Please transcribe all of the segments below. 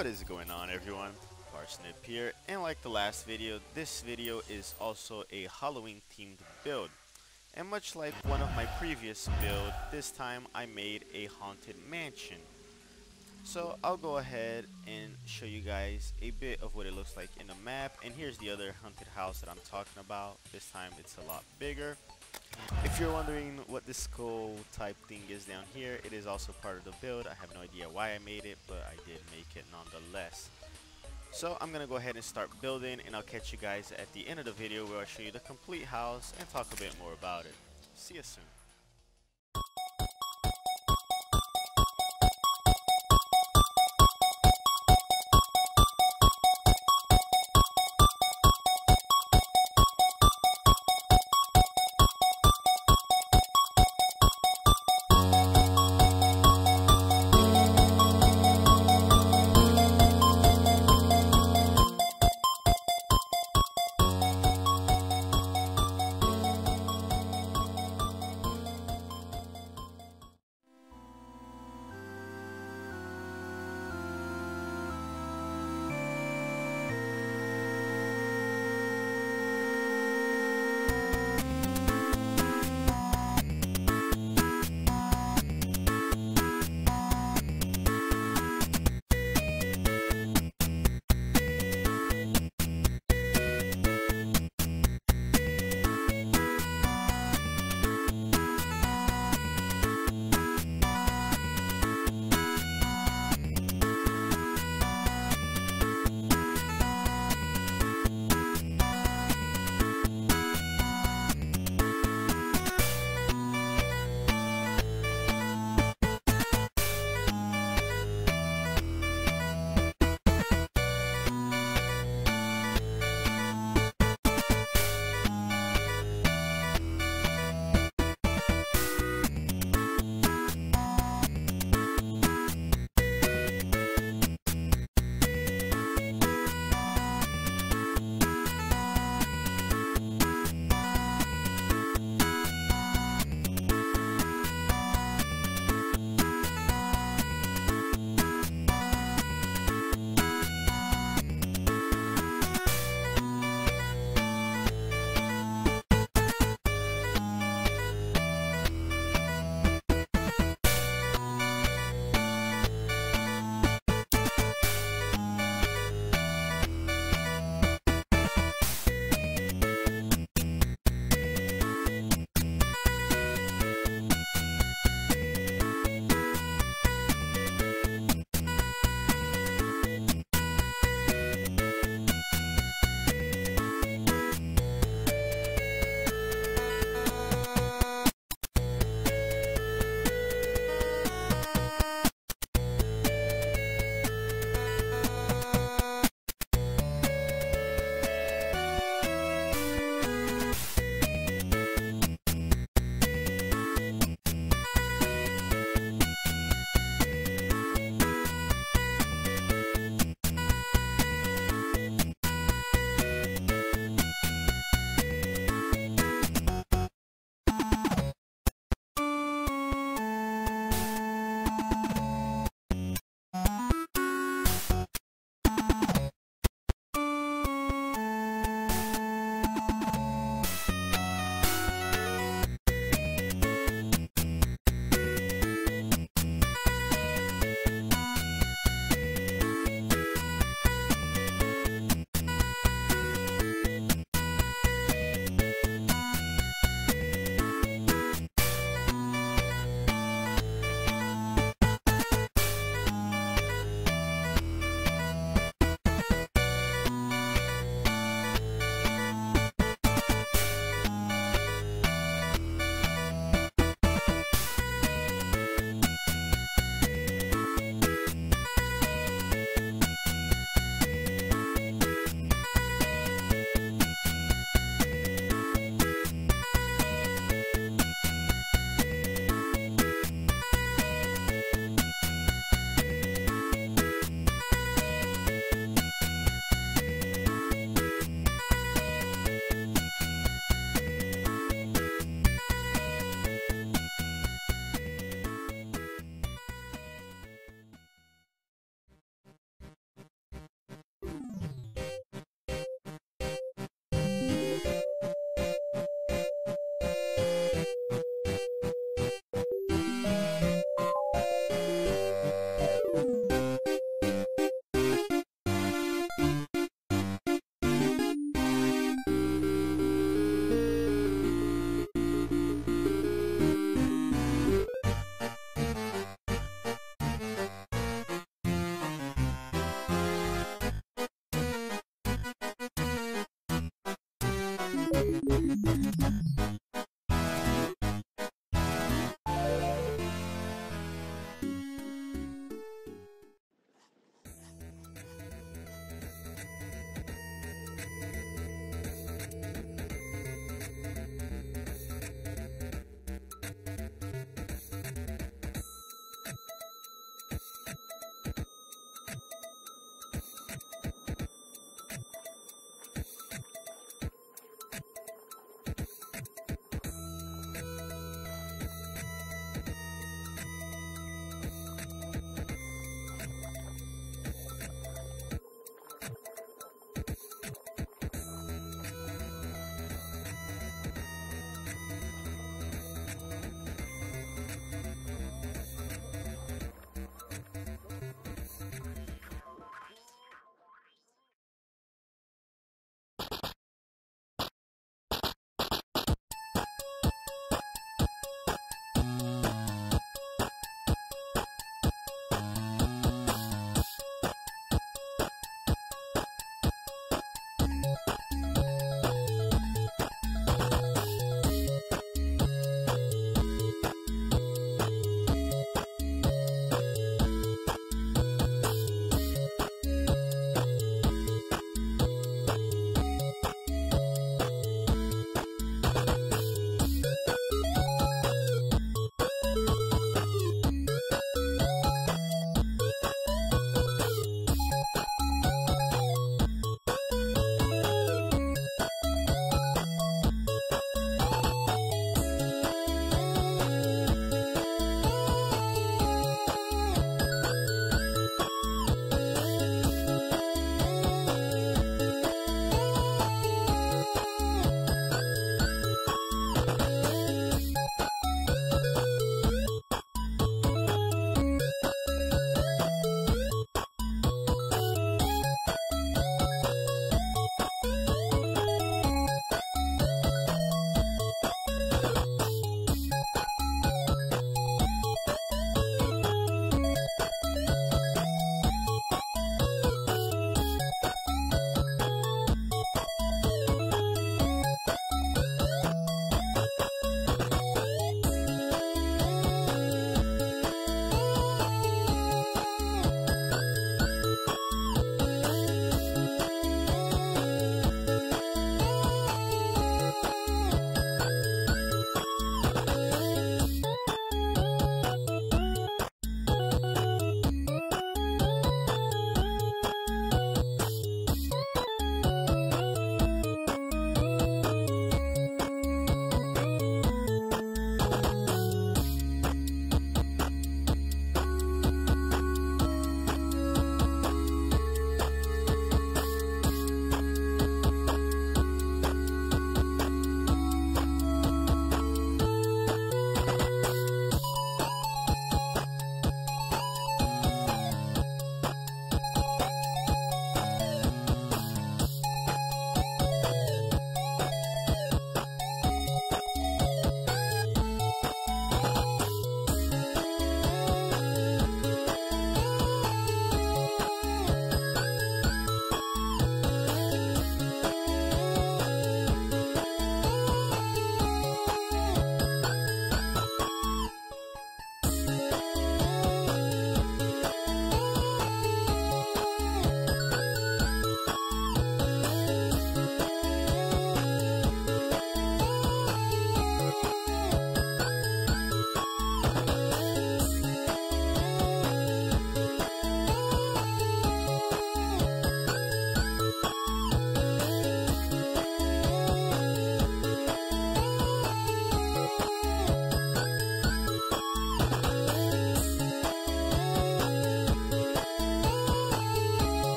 What is going on, everyone? Parsnip here, and like the last video, this video is also a Halloween themed build. And much like one of my previous builds, this time I made a haunted mansion. So I'll go ahead and show you guys a bit of what it looks like in the map, and here's the other haunted house that I'm talking about. This time it's a lot bigger. If you're wondering what this skull type thing is down here, it is also part of the build. I have no idea why I made it, but I did make it nonetheless. So I'm gonna go ahead and start building, and I'll catch you guys at the end of the video where I'll show you the complete house and talk a bit more about it. See you soon.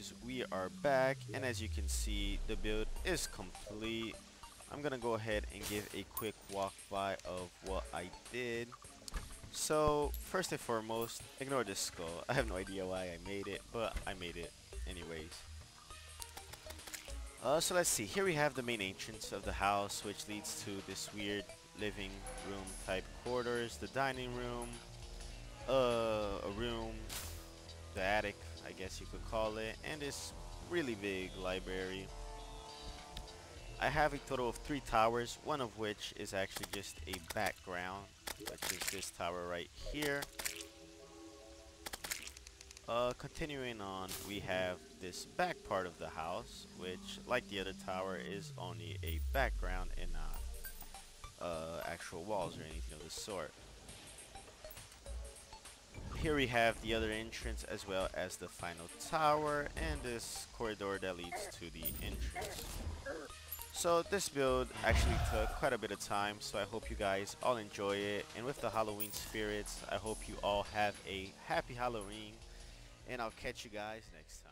guys, we are back, and as you can see, the build is complete. I'm gonna go ahead and give a quick walk by of what I did. So first and foremost, ignore this skull. I have no idea why I made it, but I made it anyways. So let's see, here we have the main entrance of the house, which leads to this weird living room type quarters, the dining room, a room, the attic, I guess you could call it, and this really big library. I have a total of 3 towers, one of which is actually just a background, which is this tower right here. Continuing on, we have this back part of the house, which, like the other tower, is only a background and not actual walls or anything of the sort. Here we have the other entrance as well as the final tower and this corridor that leads to the entrance. So this build actually took quite a bit of time, so I hope you guys all enjoy it. And with the Halloween spirits, I hope you all have a happy Halloween, and I'll catch you guys next time.